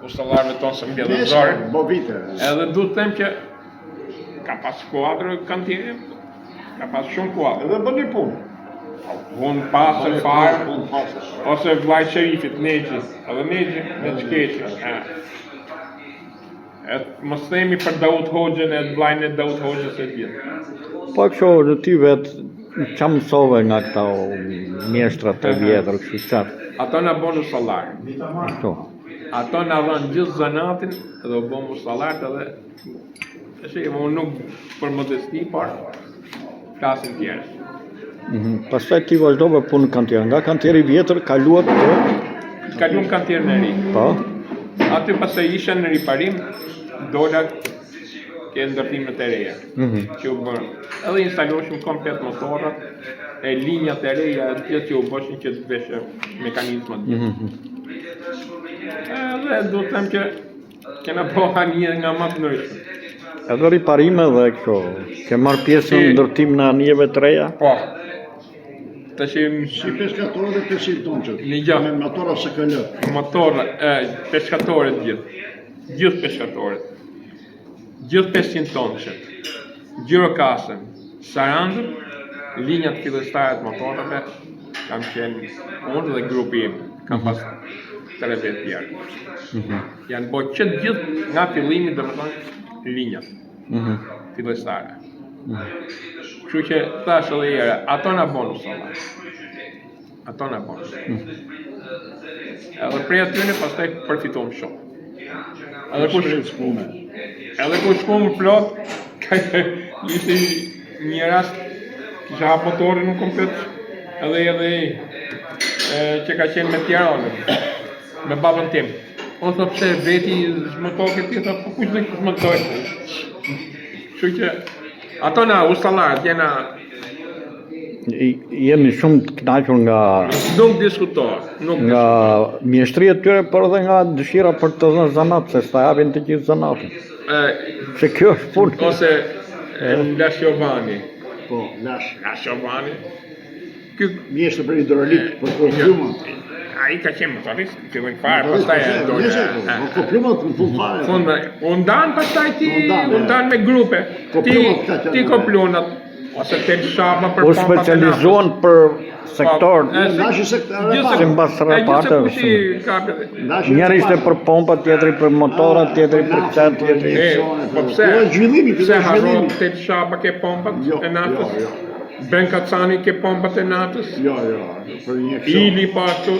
ushtallarëve tonë së mbjellëzore. Bo vite. Edhe du të them që ka pas kuadrë kantieri, ka pas shumë kuadrë. Edhe bëni punë. Punë pasër farë, ose vllai Sherifit, Nexhi, edhe Nexhi me çkeqi. Mos themi për Daud Hoxhën e vllajën e Daud Hoxhës e tjerë. Po kështu dhe ti vetë ç'a mësove nga këta mjeshtrat e vjetër, kështu çfarë? Ato na bën ushtallar. Ashtu. Ato na dhanë gjithë zanatin dhe u bëm ushtallar edhe unë nuk për modesti, por flasin tjerë. Pastaj ti vazhdove punë në kantier. Nga kantieri i vjetër kaluat te Kaluam kantierin e ri. Po. Aty pastaj isha në riparim, dola ke ndërtimet e reja. Që u bën. Edhe instaloshim komplet motorrat, e linjat e reja, gjithë që u bëshin që të veshë mekanizmat gjithë. Edhe do të them që kena bëha një nga më të ndryshme. Edhe riparime dhe kështu. Ke marrë pjesë në ndërtim në anijeve të reja? Po. Tash Si peskatorë dhe 500 tonë. Një Me motora SKL. motorë, peshkatorët gjithë. Gjithë peshkatorët. Gjithë 500 tonë. Gjirokasën, sarandën, linjat fillestare të motorëve, kam qenë unë dhe grupi im, kam pas 3 vetë tjerë. Janë bërë që gjithë nga fillimi dhe më thonë linjat fillestare. Kështu që thash edhe herë, ato na bën ushtallar. Ato na bën. Edhe prej atyre pastaj përfituam shumë. Edhe kur shkuam plot, ishte një rast kisha hap motorin në komplet, edhe që ka qenë me Tiranën, me babën tim. Unë thë pse veti zhmëtoke ti, thë po kush dhe zhmëtoj. Kështu që ato na ushtallarët jena Jemi shumë të kënaqur nga nuk diskutohet, nga mjeshtria e tyre, por edhe nga dëshira për të dhënë zanat, se s'ta japin të gjithë zanatin. Se kjo është punë. Ose Lashovani. Po, Lashovani. Mjeshtër për hidrolik, për plumën. Ai ka qenë motorist, filloi fare, pastaj Po plumën në fund fare. U ndan pastaj ti, u ndan me grupe. Ti ko plunat. Ose tel shama për U specializuan për sektor. Si mbas raporteve. Njëri ishte për pompa, tjetri për motora, tjetri për qat, tjetri. Po pse? Pse harron tel shama ke pompat e natës? Ben Kacani ke pompat e natës? Jo, për një Ili pa ashtu.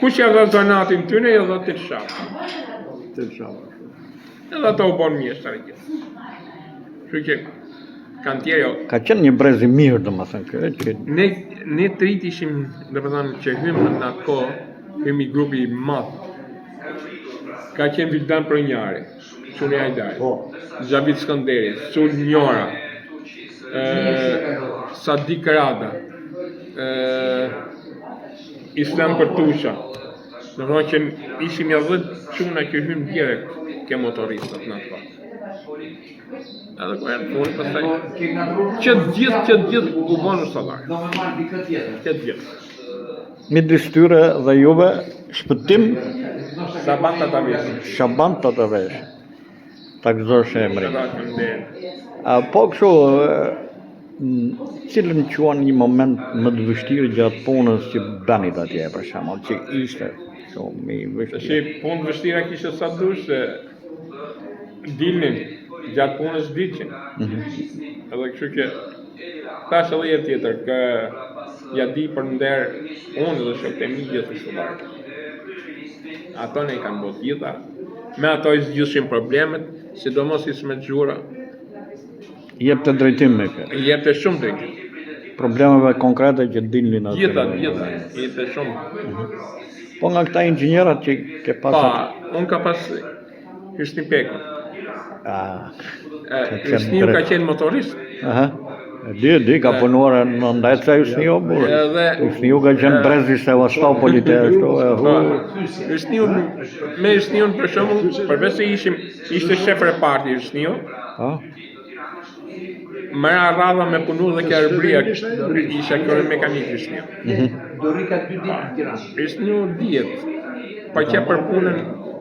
Kush ja dha zanatin tyne, ja dha tel shama. Edhe ato u bon mjeshtër e gjithë. Kështu që kantieri Ka qenë një brez i mirë, domethënë kjo. Ne trit ishim, domethënë që hymë në atë kohë, hymë i grupi i madh. Ka qenë Vildan Pronjari, Çuni Hajdari, Xhavit Skënderi, Sul Njora, Sadik Rada, Islam Përtusha. Domethënë që ishim ja 10 çuna që hymë direkt ke motoristët në atë kohë. Edhe ku janë punë, pastaj që gjithë u bën ushtallar. Që gjithë. Midis tyre dhe juve shpëtim Shaban Tatavesh. Ta gëzosh emrin. Po kështu, cilën quan një moment më të vështirë gjatë punës që banit atje, për shembull, që ishte shumë i vështirë. Tash punë vështira kishte sa dush se dilnin gjatë punës diqin. Edhe kështu që thash edhe herë tjetër kë ja di për nder unë dhe shokët e mi gjithë ushtallarët. Ato ne i kanë bërë gjitha. Me ato i zgjidhshin problemet, sidomos i me xhura. Jepte drejtim me kë. Jepte shumë drejtim. Problemeve konkrete që dilnin aty. Gjitha, jepte shumë. Po nga këta inxhinierat që ke pasur. Unë ka pas Hysni Pekun. Hysniu ka qenë motorist. Di, ka punuar në ndajtësa Hysniu, burë. Hysniu ka qenë brez i Sevastopolit e ashtu. Me Hysniun për shembull, përveç se ishte shef reparti Hysniu, mëra radha me punu dhe kja rëbria, isha kërë mekanik Hysniu. Hysniu dihet Po që për punën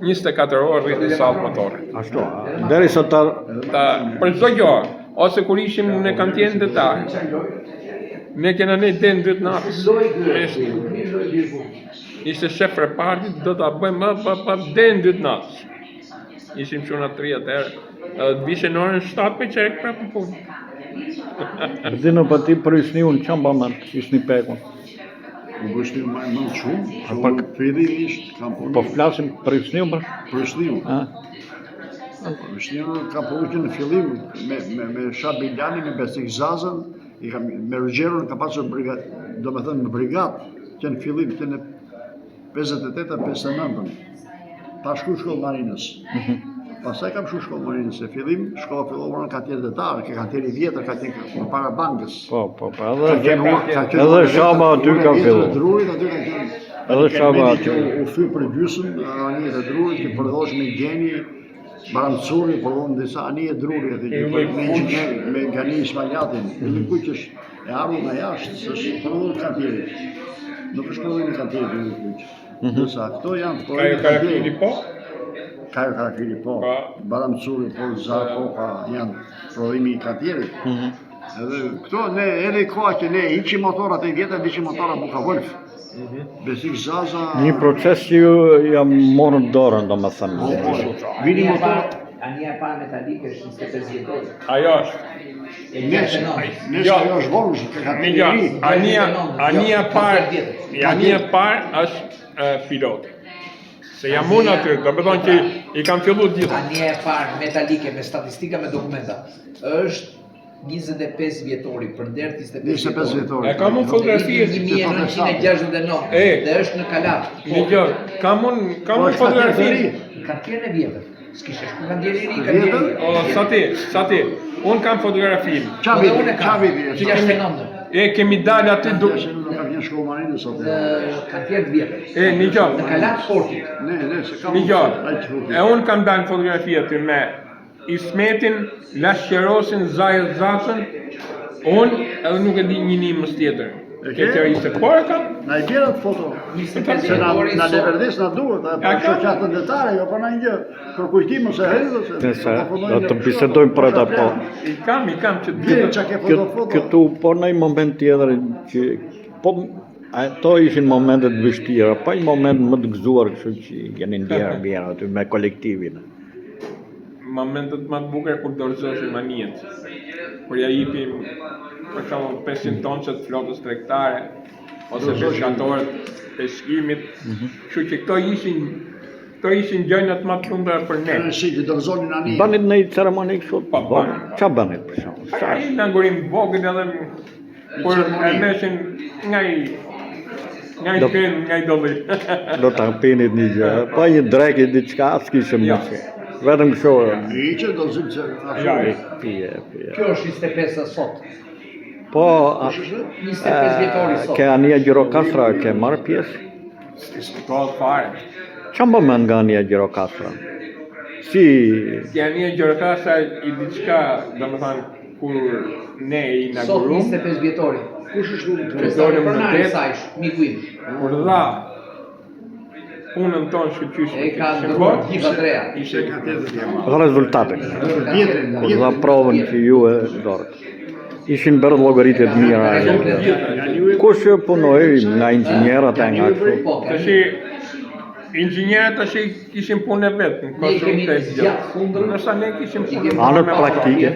24 orë rritë sallë motore. Ashtu, derisa ta Për çdo gjë, ose kur ishim në kantierin detar, ne kena ne den 2 natës. Ishte shef repartit, do ta bëjmë den 2 natës. Ishim çuna 3 atëherë, edhe të vishe në orën 7 për qerek prapë në punë. Dinë pa ti prysniun çam baman, ishni pekun. Më bështi më shumë, fillimisht kam punë. Po flasim prysniun për? Prysniun. Prysniun kam punë në fillim me Shabiljani, me Besik Zazën, me Rugjerun ka pasur brigat, do me thënë në brigat, që në fillim, që në 58-59, pa shku shkollë marinës. Pastaj kam shku shkollë marinës, e fillim, shkolla fillova në kantier detar, ke kantieri vjetër, kantier para bankës. Po, edhe shama aty ka fillu. Drurit, aty ka qenë. Edhe shama aty. U thy për gjysmë, anije të drurit, që përdosh me Gjeni, Barancuri, përdojnë disa anije drurit, me Gani Ismailatin. Në kuj që është e ardhur nga jashtë, së është përdojnë kantieri. Nuk është përdojnë kantieri në kuj. Dësa, këto janë Kajo Karakili po? Kajo Karakili po, Barancuri po, Zarko pa janë prodhimi i kantierit. Edhe këto, ne edhe koha që ne iqim motorat e vjetër, iqim motorat Buka Wolf. Besik Zaza... Një proces që ju jam morën dorën, do më thënë. Vini motor... Ania e parë metalike është 25 vjetori. Ajo është. Nesë ajo është volë, ka kanteri. Ania parë është pilot. Se jam unë aty, do të thonë që i kam fillu gjithë. Ania e parë metalike me statistika me dokumenta është 25 vjetori, për der 25 vjetori. E kam unë fotografi 1969 dhe është në Kalat. Kam unë fotografi. Kantierin e vjetër. S'kishe shku kantieri i ri, Sa ti, unë kam fotografin. Qavi Kemi dalë aty duke. Nuk kam një shkollë marinës atë. Kantier të vjetër. Në Kalat Portit. Unë kam dalë fotografi aty me Ismetin, Lashqerosin, Zajët Zacën, unë edhe nuk e di një nimës tjetër. Këtë ishte por kam? Na i bjerë atë foto. Se na leverdes na duhet, pa shoqatën detare, jo pa na një për kujtim ose hedhë. Do të bisedojmë për ata po. I kam që këtu po në një moment tjetër që po ato ishin momentet vështira, pa një moment më të gëzuar kështu që jeni ndjerë aty me kolektivin. Momentet më të bukur kur dorëzoheshin manijet. Kur ja jepim për shembull 500 tonë të flotës tregtare ose peshkatorët peshkimit, kështu që këto ishin gjërat më të lumtura për ne. Banit në një ceremoni kështu? Qa banit për shembull? Ai inaugurim vogël edhe kur e meshin nga i dolli. Do ta pinit një gjë, pa një drek i diçka s'kishte mundësi. Vetëm kështu. Që do zim që Pije. Kjo është 25 sot. Po, 25 vjetori sot. Ke Ania Gjirokastra, ke marrë pjesë? Diskutohet fare. Qa më mend nga Ania Gjirokastra? Si... Ania Gjirokastra i diçka, do më thënë, kur ne i inaugurum. Sot 25 vjetori. Kush është pronari i saj, miku im. Kur dha punën tonë shqipqysh. E ka ndërruar gjitha treja. Ishte rezultate. Kur dha provën që ju e dorët. Ishin bërë llogaritje të mira. Kush punoi nga inxhinierët e nga kështu? Tashi inxhinierët tashi kishin punë vetë, në konstrukte. Nësa ne kishim punë anët praktike.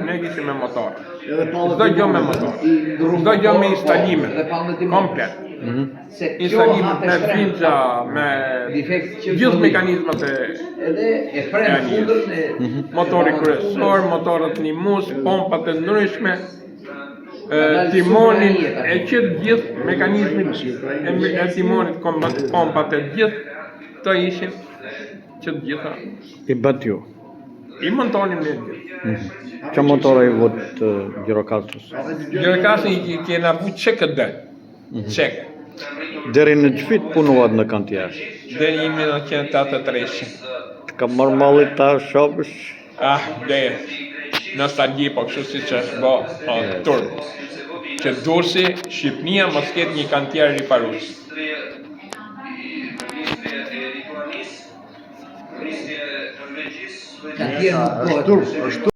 Ne kishim me motor. Çdo gjë me motor. Çdo gjë me instalime. Komplet. Instalime me pinza, me gjithë mekanizmat e motori kryesor, motorët nimus, pompat e ndryshme, timonin e qëtë gjithë mekanizmit e timonit, pompat e gjithë, të ishin qëtë gjitha. I bat ju? I montonim në gjithë. Qa motora i vot Gjirokastrës? Gjirokastrën i kena bu QKD. Qekë. Deri në qëfit punuat në kantier? Deri 1983. Ka marrë mallit ta shopësh? Nostalgji, po kështu si që është bo turp. Që dursi Shqipnia mos ketë një kantier riparus. Ka tjerë nuk Është bëhet. turp, është